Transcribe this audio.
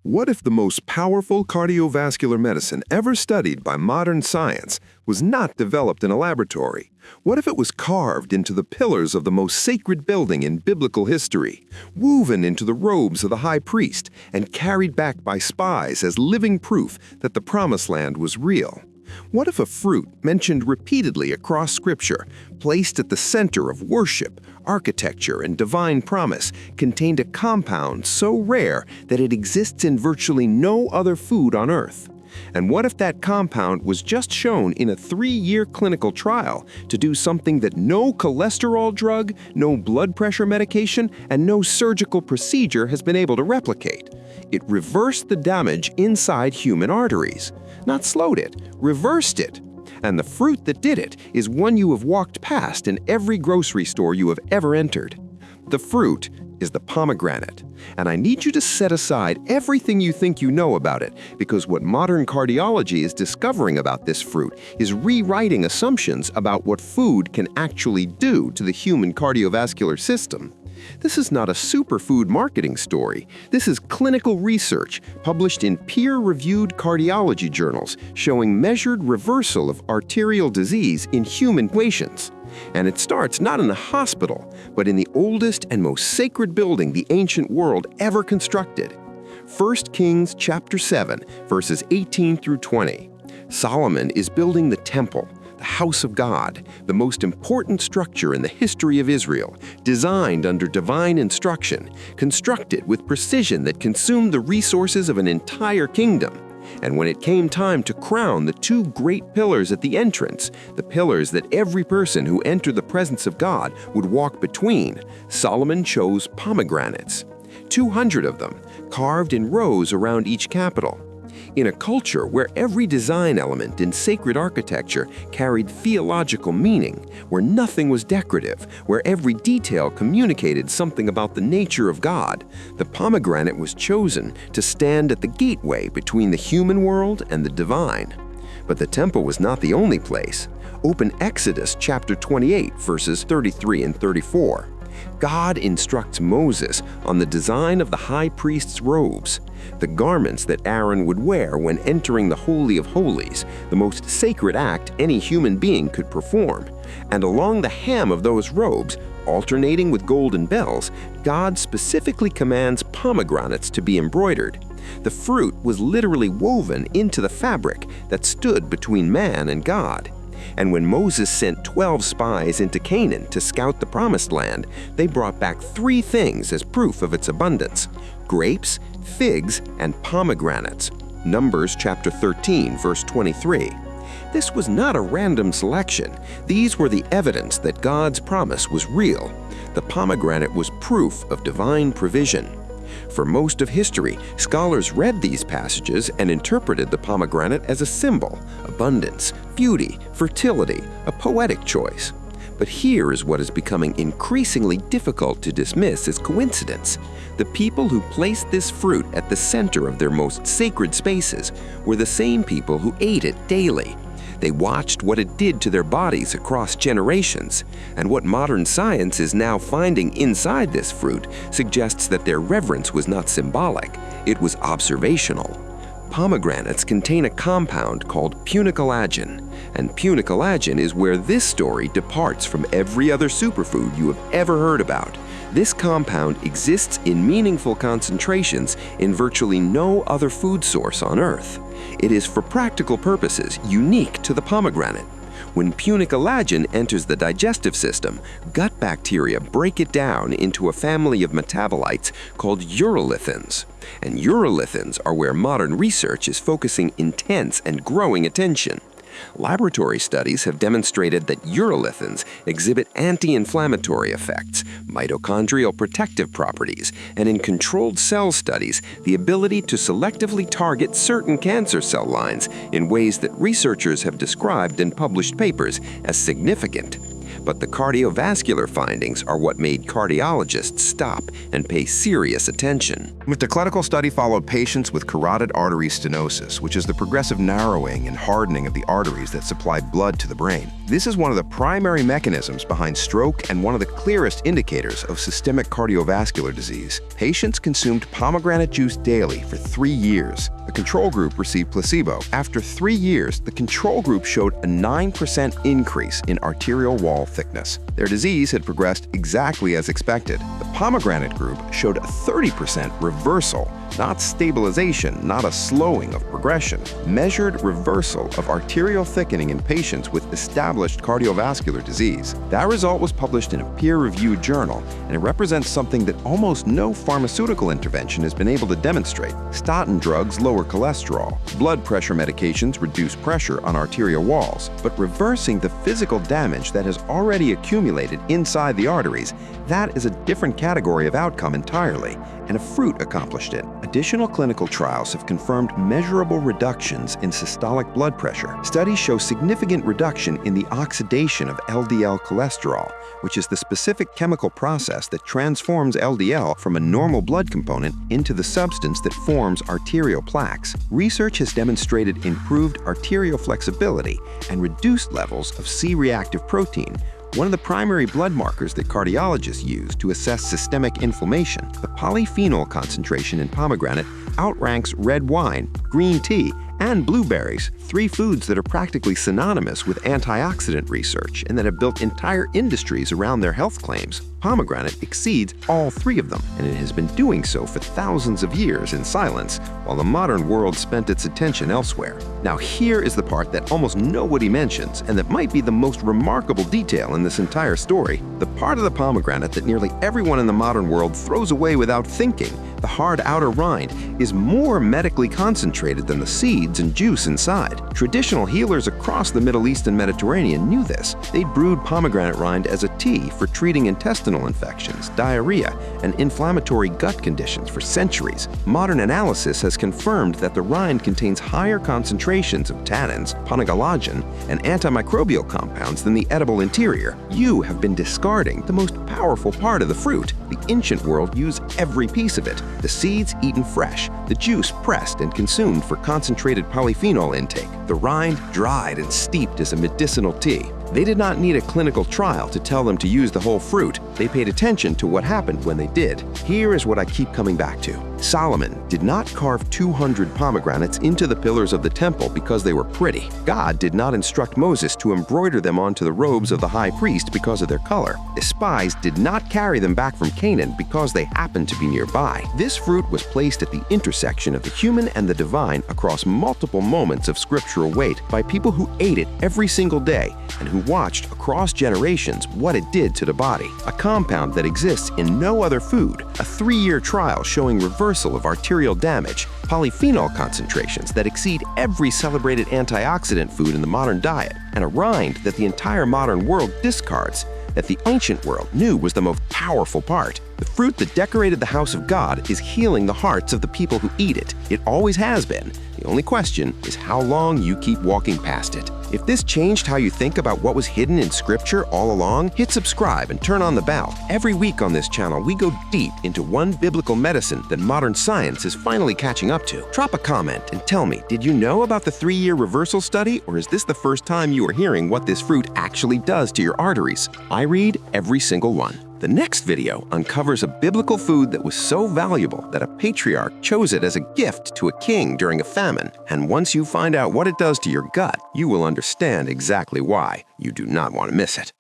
What if the most powerful cardiovascular medicine ever studied by modern science was not developed in a laboratory? What if it was carved into the pillars of the most sacred building in biblical history, woven into the robes of the high priest, and carried back by spies as living proof that the Promised Land was real? What if a fruit mentioned repeatedly across Scripture, placed at the center of worship, architecture, and divine promise, contained a compound so rare that it exists in virtually no other food on earth? And what if that compound was just shown in a 3-year clinical trial to do something that no cholesterol drug, no blood pressure medication, and no surgical procedure has been able to replicate? It reversed the damage inside human arteries. Not slowed it, reversed it. And the fruit that did it is one you have walked past in every grocery store you have ever entered. The fruit is the pomegranate. And I need you to set aside everything you think you know about it, because what modern cardiology is discovering about this fruit is rewriting assumptions about what food can actually do to the human cardiovascular system. This is not a superfood marketing story. This is clinical research published in peer-reviewed cardiology journals showing measured reversal of arterial disease in human patients. And it starts not in a hospital, but in the oldest and most sacred building the ancient world ever constructed. 1 Kings chapter 7, verses 18 through 20. Solomon is building the temple, the house of God, the most important structure in the history of Israel, designed under divine instruction, constructed with precision that consumed the resources of an entire kingdom. And when it came time to crown the 2 great pillars at the entrance, the pillars that every person who entered the presence of God would walk between, Solomon chose pomegranates. 200 of them, carved in rows around each capital. In a culture where every design element in sacred architecture carried theological meaning, where nothing was decorative, where every detail communicated something about the nature of God, the pomegranate was chosen to stand at the gateway between the human world and the divine. But the temple was not the only place. Open Exodus chapter 28, verses 33 and 34. God instructs Moses on the design of the high priest's robes, the garments that Aaron would wear when entering the Holy of Holies, the most sacred act any human being could perform. And along the hem of those robes, alternating with golden bells, God specifically commands pomegranates to be embroidered. The fruit was literally woven into the fabric that stood between man and God. And when Moses sent 12 spies into Canaan to scout the Promised Land, they brought back 3 things as proof of its abundance: grapes, figs, and pomegranates. Numbers chapter 13, verse 23. This was not a random selection. These were the evidence that God's promise was real. The pomegranate was proof of divine provision. For most of history, scholars read these passages and interpreted the pomegranate as a symbol: abundance, beauty, fertility, a poetic choice. But here is what is becoming increasingly difficult to dismiss as coincidence. The people who placed this fruit at the center of their most sacred spaces were the same people who ate it daily. They watched what it did to their bodies across generations, and what modern science is now finding inside this fruit suggests that their reverence was not symbolic, it was observational. Pomegranates contain a compound called punicalagin, and punicalagin is where this story departs from every other superfood you have ever heard about. This compound exists in meaningful concentrations in virtually no other food source on Earth. It is, for practical purposes, unique to the pomegranate. When punicalagin enters the digestive system, gut bacteria break it down into a family of metabolites called urolithins. And urolithins are where modern research is focusing intense and growing attention. Laboratory studies have demonstrated that urolithins exhibit anti-inflammatory effects, mitochondrial protective properties, and in controlled cell studies, the ability to selectively target certain cancer cell lines in ways that researchers have described in published papers as significant. But the cardiovascular findings are what made cardiologists stop and pay serious attention. The clinical study followed patients with carotid artery stenosis, which is the progressive narrowing and hardening of the arteries that supply blood to the brain. This is one of the primary mechanisms behind stroke and one of the clearest indicators of systemic cardiovascular disease. Patients consumed pomegranate juice daily for 3 years. The control group received placebo. After 3 years, the control group showed a 9% increase in arterial wall thickness. Their disease had progressed exactly as expected. The pomegranate group showed a 30% reversal, not stabilization, not a slowing of progression, measured reversal of arterial thickening in patients with established cardiovascular disease. That result was published in a peer-reviewed journal, and it represents something that almost no pharmaceutical intervention has been able to demonstrate. Statin drugs lower cholesterol. Blood pressure medications reduce pressure on arterial walls. But reversing the physical damage that has already accumulated inside the arteries, that is a different category of outcome entirely, and a fruit accomplished it. Additional clinical trials have confirmed measurable reductions in systolic blood pressure. Studies show significant reduction in the oxidation of LDL cholesterol, which is the specific chemical process that transforms LDL from a normal blood component into the substance that forms arterial plaques. Research has demonstrated improved arterial flexibility and reduced levels of C-reactive protein, one of the primary blood markers that cardiologists use to assess systemic inflammation. The polyphenol concentration in pomegranate outranks red wine, green tea, and blueberries, 3 foods that are practically synonymous with antioxidant research and that have built entire industries around their health claims. Pomegranate exceeds all 3 of them, and it has been doing so for thousands of years in silence, while the modern world spent its attention elsewhere. Now here is the part that almost nobody mentions, and that might be the most remarkable detail in this entire story. The part of the pomegranate that nearly everyone in the modern world throws away without thinking, the hard outer rind, is more medically concentrated than the seeds and juice inside. Traditional healers across the Middle East and Mediterranean knew this. They'd brewed pomegranate rind as a tea for treating intestinal infections, diarrhea, and inflammatory gut conditions for centuries. Modern analysis has confirmed that the rind contains higher concentrations of tannins, ponegalagin, and antimicrobial compounds than the edible interior. You have been discarding the most powerful part of the fruit. The ancient world used every piece of it. The seeds eaten fresh, the juice pressed and consumed for concentrated polyphenol intake, the rind dried and steeped as a medicinal tea. They did not need a clinical trial to tell them to use the whole fruit. They paid attention to what happened when they did. Here is what I keep coming back to. Solomon did not carve 200 pomegranates into the pillars of the temple because they were pretty. God did not instruct Moses to embroider them onto the robes of the high priest because of their color. The spies did not carry them back from Canaan because they happened to be nearby. This fruit was placed at the intersection of the human and the divine across multiple moments of scriptural weight by people who ate it every single day and who watched across generations what it did to the body. A compound that exists in no other food, a 3-year trial showing reversal of arterial damage, polyphenol concentrations that exceed every celebrated antioxidant food in the modern diet, and a rind that the entire modern world discards, that the ancient world knew was the most powerful part. The fruit that decorated the house of God is healing the hearts of the people who eat it. It always has been. The only question is how long you keep walking past it. If this changed how you think about what was hidden in Scripture all along, hit subscribe and turn on the bell. Every week on this channel, we go deep into one biblical medicine that modern science is finally catching up to. Drop a comment and tell me, did you know about the 3-year reversal study, or is this the first time you are hearing what this fruit actually does to your arteries? I read every single one. The next video uncovers a biblical food that was so valuable that a patriarch chose it as a gift to a king during a famine. And once you find out what it does to your gut, you will understand exactly why. You do not want to miss it.